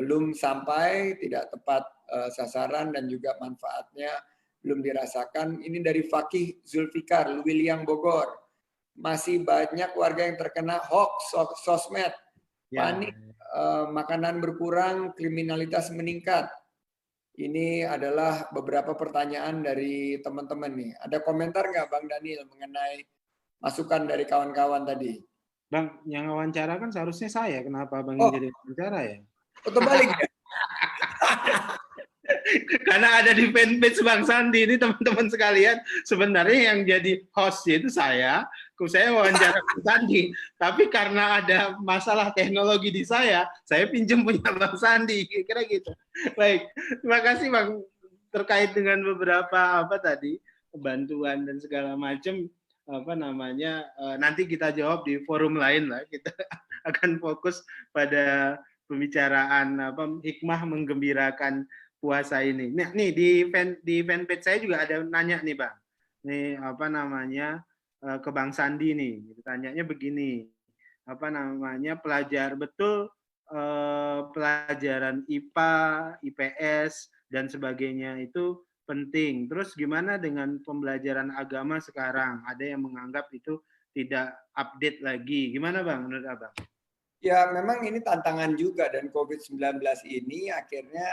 belum sampai, tidak tepat sasaran, dan juga manfaatnya belum dirasakan. Ini dari Fakih Zulfikar, Luwiliang Bogor. Masih banyak warga yang terkena hoax sosmed, panik, makanan berkurang, kriminalitas meningkat. Ini adalah beberapa pertanyaan dari teman-teman nih. Ada komentar nggak Bang Daniel mengenai masukan dari kawan-kawan tadi? Bang, yang wawancara kan seharusnya saya. Kenapa Bang yang jadi wawancara ya? Terbalik ya? Karena ada di fanpage Bang Sandi ini, teman-teman sekalian, sebenarnya yang jadi host itu saya wawancara Bang Sandi, tapi karena ada masalah teknologi di saya pinjam punya Bang Sandi, kira gitu. Baik, terima kasih Bang, terkait dengan beberapa bantuan dan segala macam, nanti kita jawab di forum lain lah. Kita akan fokus pada pembicaraan hikmah menggembirakan puasa ini. Nah, nih di fanpage saya juga ada nanya nih Bang. Nih ke Bang Sandi nih. Tanyanya begini. Pelajaran IPA, IPS dan sebagainya itu penting. Terus gimana dengan pembelajaran agama sekarang? Ada yang menganggap itu tidak update lagi. Gimana Bang menurut Abang? Ya memang ini tantangan juga, dan COVID-19 ini akhirnya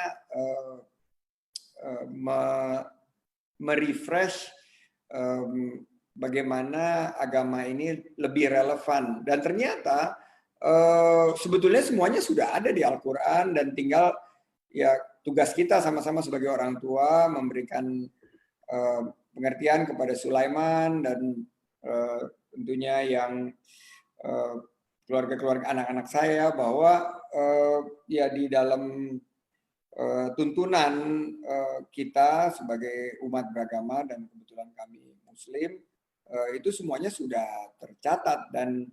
merefresh bagaimana agama ini lebih relevan. Dan ternyata sebetulnya semuanya sudah ada di Al-Quran, dan tinggal ya tugas kita sama-sama sebagai orang tua memberikan pengertian kepada Sulaiman dan tentunya yang keluarga-keluarga anak-anak saya bahwa ya di dalam tuntunan kita sebagai umat beragama, dan kebetulan kami Muslim, itu semuanya sudah tercatat. Dan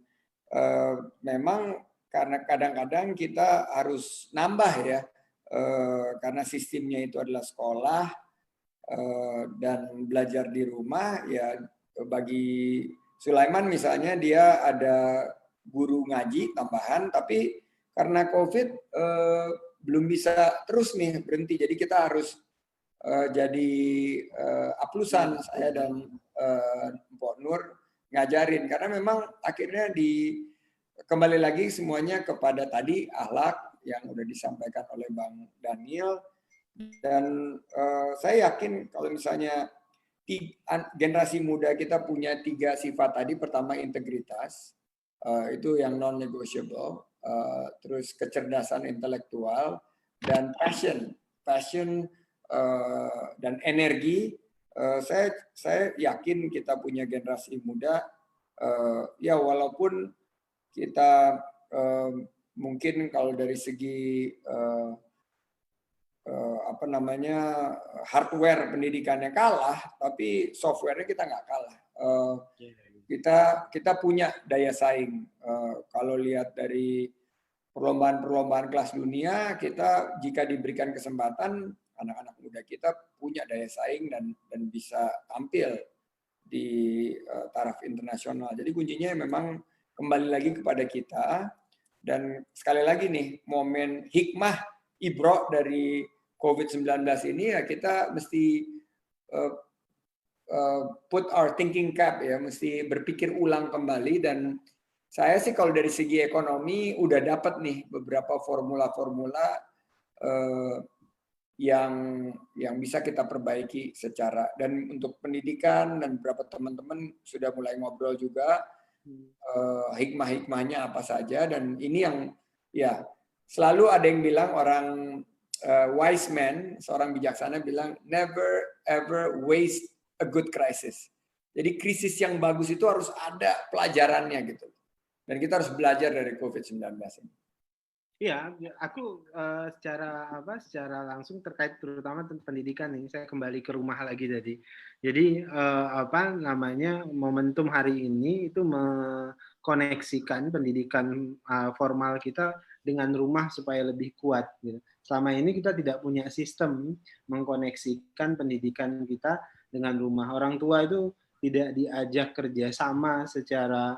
memang karena kadang-kadang kita harus nambah ya, karena sistemnya itu adalah sekolah dan belajar di rumah. Ya bagi Sulaiman misalnya, dia ada guru ngaji tambahan, tapi karena COVID belum bisa terus nih berhenti, jadi kita harus jadi aplusan, saya dan Mpok Nur ngajarin, karena memang akhirnya di kembali lagi semuanya kepada tadi akhlak yang udah disampaikan oleh Bang Daniel, dan saya yakin kalau misalnya generasi muda kita punya 3 sifat tadi. Pertama integritas, itu yang non negotiable, terus kecerdasan intelektual dan passion dan energi. Saya yakin kita punya generasi muda, ya walaupun kita mungkin kalau dari segi apa namanya hardware pendidikannya kalah, tapi softwarenya kita nggak kalah. Kita punya daya saing. Kalau lihat dari perlombaan-perlombaan kelas dunia, kita jika diberikan kesempatan, anak-anak muda kita punya daya saing dan bisa tampil di taraf internasional. Jadi kuncinya memang kembali lagi kepada kita. Dan sekali lagi nih, momen hikmah Ibro dari COVID-19 ini ya kita mesti put our thinking cap ya, mesti berpikir ulang kembali. Dan saya sih kalau dari segi ekonomi udah dapat nih beberapa formula-formula yang bisa kita perbaiki secara, dan untuk pendidikan dan beberapa teman-teman sudah mulai ngobrol juga hikmah-hikmahnya apa saja. Dan ini yang ya selalu ada yang bilang orang wise man, seorang bijaksana bilang never ever waste a good crisis. Jadi krisis yang bagus itu harus ada pelajarannya gitu. Dan kita harus belajar dari COVID-19 ini. Iya, aku secara langsung terkait terutama tentang pendidikan ini, saya kembali ke rumah lagi tadi. Jadi momentum hari ini itu mengkoneksikan pendidikan formal kita dengan rumah supaya lebih kuat. Gitu. Selama ini kita tidak punya sistem mengkoneksikan pendidikan kita dengan rumah. Orang tua itu tidak diajak kerjasama secara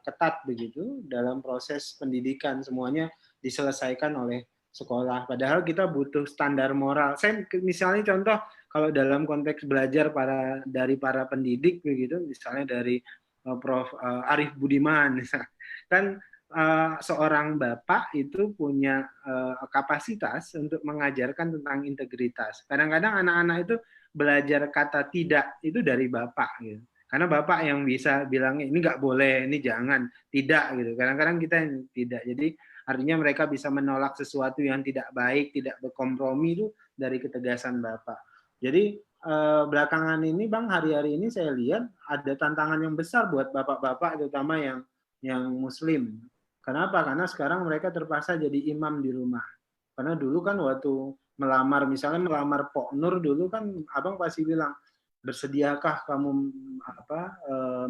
ketat begitu dalam proses pendidikan, semuanya diselesaikan oleh sekolah. Padahal kita butuh standar moral. Saya misalnya contoh kalau dalam konteks belajar dari para pendidik begitu, misalnya dari Prof. Arif Budiman, kan seorang bapak itu punya kapasitas untuk mengajarkan tentang integritas. Kadang-kadang anak-anak itu belajar kata tidak itu dari bapak gitu. Karena bapak yang bisa bilang ini nggak boleh, ini jangan, tidak gitu. Kadang-kadang kita yang tidak. Jadi artinya mereka bisa menolak sesuatu yang tidak baik, tidak berkompromi itu dari ketegasan bapak. Jadi belakangan ini Bang, hari-hari ini saya lihat ada tantangan yang besar buat bapak-bapak, terutama yang Muslim. Kenapa? Karena sekarang mereka terpaksa jadi imam di rumah. Karena dulu kan waktu misalnya melamar Pok Nur dulu kan abang pasti bilang, bersediakah kamu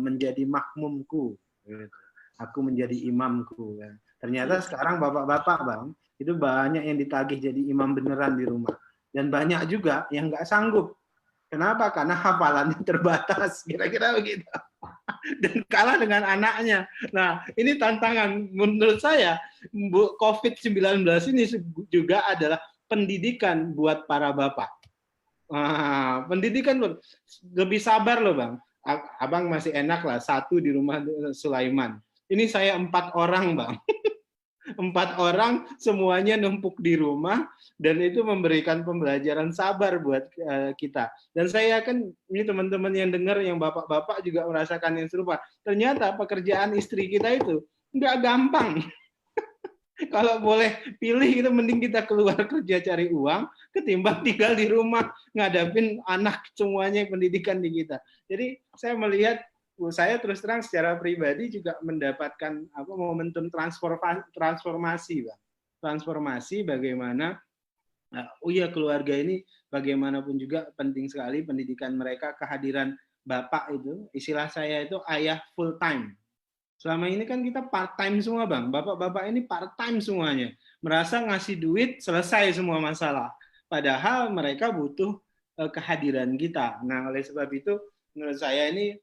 menjadi makmumku? Aku menjadi imamku. Ternyata sekarang bapak-bapak Bang, itu banyak yang ditagih jadi imam beneran di rumah. Dan banyak juga yang nggak sanggup. Kenapa? Karena hafalannya terbatas, kira-kira begitu. Dan kalah dengan anaknya. Nah, ini tantangan. Menurut saya, COVID-19 ini juga adalah pendidikan buat para bapak. Pendidikan lebih sabar loh Bang. Abang masih enak lah, 1 di rumah Sulaiman. Ini saya 4 orang Bang. 4 orang semuanya numpuk di rumah, dan itu memberikan pembelajaran sabar buat kita. Dan saya yakin ini teman-teman yang dengar, yang bapak-bapak juga merasakan yang serupa. Ternyata pekerjaan istri kita itu nggak gampang. Kalau boleh pilih itu mending kita keluar kerja cari uang ketimbang tinggal di rumah ngadapin anak semuanya pendidikan di kita. Jadi saya melihat, saya terus terang secara pribadi juga mendapatkan momentum transformasi, Bang. Transformasi bagaimana keluarga ini bagaimanapun juga penting sekali pendidikan mereka, kehadiran bapak itu, istilah saya itu ayah full time. Selama ini kan kita part time semua Bang, bapak-bapak ini part time semuanya, merasa ngasih duit selesai semua masalah, padahal mereka butuh kehadiran kita. Nah oleh sebab itu menurut saya ini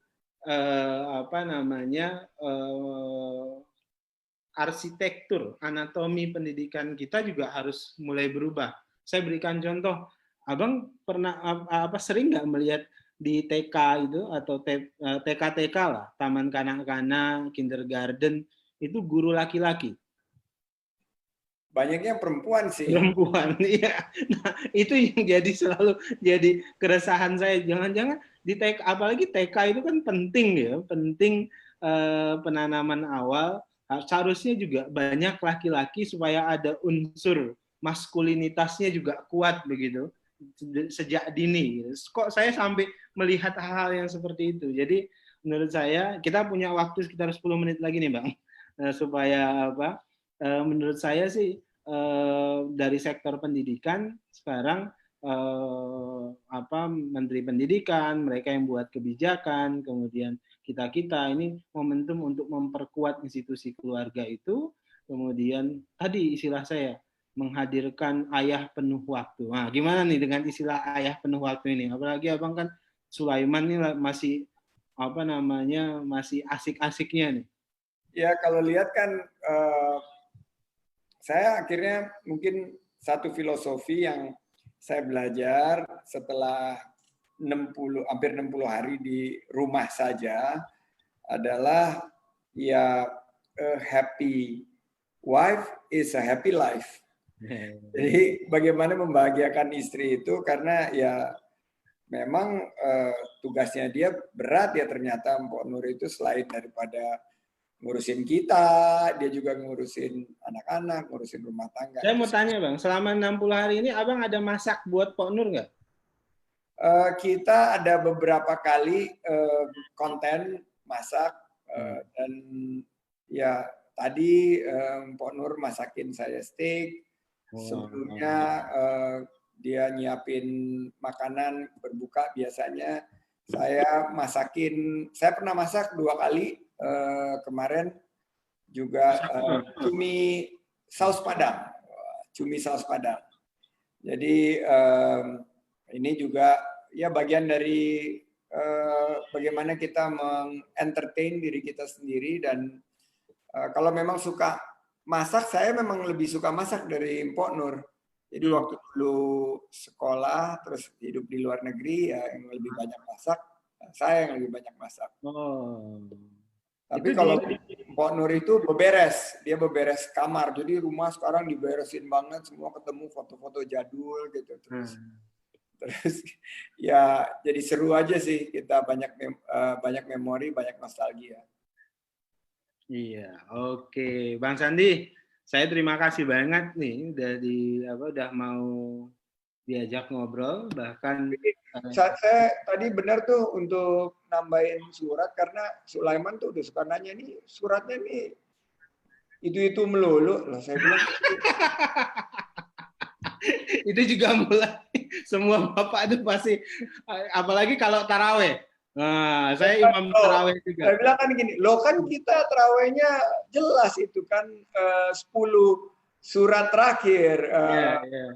arsitektur anatomi pendidikan kita juga harus mulai berubah. Saya berikan contoh, Abang pernah sering nggak melihat di TK itu atau TK-TK lah, taman kanak-kanak, kindergarten, itu guru laki-laki. Banyaknya perempuan sih. Perempuan, iya. Nah, itu yang jadi selalu jadi keresahan saya. Jangan-jangan di TK, apalagi TK itu kan penting ya, penting penanaman awal. Seharusnya juga banyak laki-laki supaya ada unsur maskulinitasnya juga kuat begitu sejak dini. Kok saya sampai melihat hal-hal yang seperti itu. Jadi menurut saya kita punya waktu sekitar 10 menit lagi nih Bang, supaya apa? Menurut saya sih dari sektor pendidikan sekarang Menteri Pendidikan, mereka yang buat kebijakan, kemudian kita ini momentum untuk memperkuat institusi keluarga itu, kemudian tadi istilah saya menghadirkan ayah penuh waktu. Nah, gimana nih dengan istilah ayah penuh waktu ini? Apalagi Abang kan Sulaiman ini masih masih asik-asiknya nih. Ya kalau lihat kan saya akhirnya mungkin satu filosofi yang saya belajar setelah hampir 60 hari di rumah saja adalah ya a happy wife is a happy life. Jadi bagaimana membahagiakan istri itu karena ya memang tugasnya dia berat ya ternyata Mpok Nur itu selain daripada ngurusin kita, dia juga ngurusin anak-anak, ngurusin rumah tangga. Saya mau tanya Bang, selama 60 hari ini Abang ada masak buat Pok Nur nggak? Kita ada beberapa kali konten masak dan ya tadi Mpok Nur masakin saya steak, sebelumnya dia nyiapin makanan berbuka biasanya saya masakin, saya pernah masak 2 kali kemarin juga cumi saus Padang. Jadi ini juga ya bagian dari bagaimana kita mengentertain diri kita sendiri dan kalau memang suka masak, saya memang lebih suka masak dari Mpok Nur. Jadi waktu dulu sekolah terus hidup di luar negeri ya yang lebih banyak masak, saya yang lebih banyak masak. Tapi kalau Mpok Nur itu beberes, dia beberes kamar. Jadi rumah sekarang diberesin banget, semua ketemu foto-foto jadul gitu. Terus ya jadi seru aja sih, kita banyak memori, banyak nostalgia. Iya, oke. Bang Sandi, saya terima kasih banget nih udah mau diajak ngobrol, bahkan saya tadi benar tuh untuk nambahin surat karena Sulaiman tuh udah suka nanya nih suratnya nih itu melulu loh saya bilang. Itu juga mulai semua bapak itu pasti, apalagi kalau taraweh. Nah, saya imam taraweh juga. Saya bilang kan gini, loh kan kita tarawehnya jelas itu kan 10 surat terakhir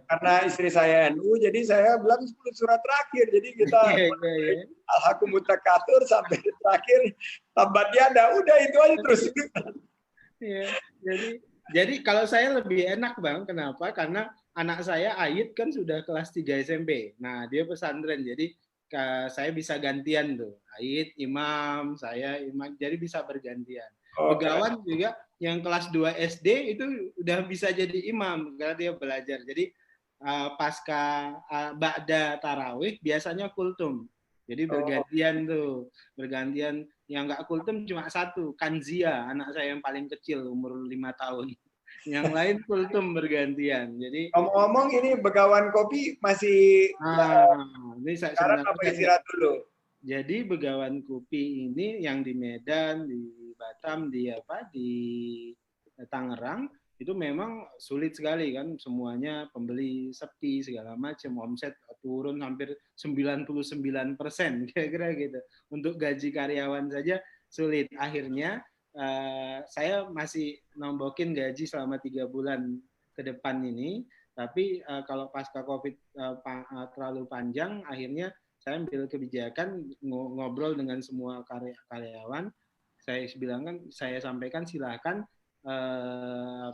karena istri saya NU, jadi saya bilang 10 surat terakhir, jadi kita Al-Hakum Mutakatsir sampai terakhir tabatnya ada, udah itu aja terus. Jadi kalau saya lebih enak Bang, kenapa? Karena anak saya Ayit kan sudah kelas 3 SMP. Nah, dia pesantren, jadi saya bisa gantian tuh. Ayit imam, saya imam, jadi bisa bergantian. Begawan juga yang kelas 2 SD itu udah bisa jadi imam karena dia belajar. Jadi pasca ba'da tarawih biasanya kultum. Jadi bergantian yang nggak kultum cuma satu, Kanzia, anak saya yang paling kecil umur 5 tahun. Yang lain kultum bergantian. Jadi ngomong-ngomong ini Begawan Kopi masih ini sekarang apa istirahat dulu? Jadi Begawan Kopi ini yang di Medan, di Batam, di Tangerang itu memang sulit sekali kan, semuanya pembeli sepi segala macam, omset turun hampir 99% kira-kira gitu. Untuk gaji karyawan saja sulit. Akhirnya saya masih nombokin gaji selama 3 bulan ke depan ini, tapi kalau pasca COVID terlalu panjang, akhirnya saya ambil kebijakan ngobrol dengan semua karyawan. Saya sampaikan silakan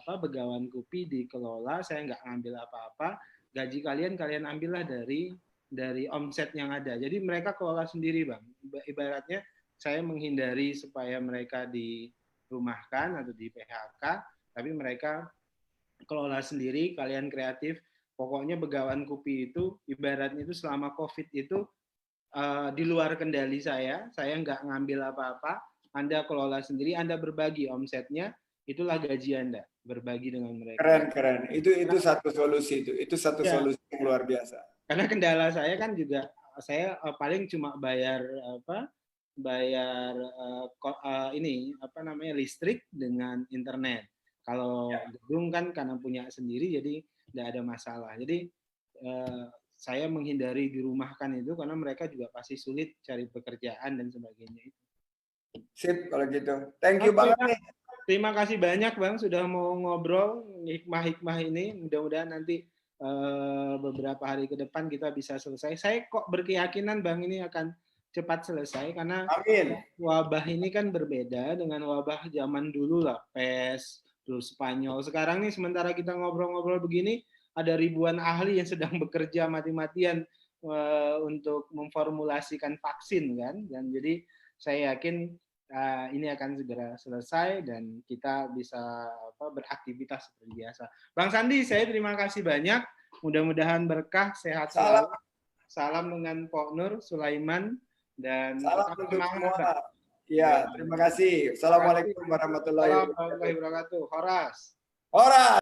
Begawan Kopi dikelola, saya nggak ngambil apa-apa, gaji kalian ambillah dari dari omset yang ada. Jadi mereka kelola sendiri, Bang. Ibaratnya saya menghindari supaya mereka dirumahkan atau di PHK, tapi mereka kelola sendiri, kalian kreatif. Pokoknya Begawan Kopi itu ibaratnya itu selama COVID itu di luar kendali saya nggak ngambil apa-apa, Anda kelola sendiri, Anda berbagi omsetnya, itulah gaji Anda, berbagi dengan mereka. Keren. Itu satu solusi itu satu ya, solusi yang luar biasa. Karena kendala saya kan juga saya paling cuma bayar ini apa namanya listrik dengan internet. Kalau gedung kan karena punya sendiri jadi tidak ada masalah. Jadi saya menghindari dirumahkan itu karena mereka juga pasti sulit cari pekerjaan dan sebagainya. Sip kalau gitu. Thank you banget nih. Terima kasih banyak Bang sudah mau ngobrol hikmah-hikmah ini. Mudah-mudahan nanti beberapa hari ke depan kita bisa selesai. Saya kok berkeyakinan Bang ini akan cepat selesai karena Amin. Wabah ini kan berbeda dengan wabah zaman dulu lah, pes, terus Spanyol. Sekarang nih sementara kita ngobrol-ngobrol begini, ada ribuan ahli yang sedang bekerja mati-matian untuk memformulasikan vaksin kan. Dan jadi saya yakin ini akan segera selesai dan kita bisa beraktivitas seperti biasa. Bang Sandi, saya terima kasih banyak. Mudah-mudahan berkah, sehat selalu. Salam dengan Pak Nur Sulaiman dan salam untuk semua. Ya, terima kasih. Assalamualaikum warahmatullahi wabarakatuh. Horas. Horas.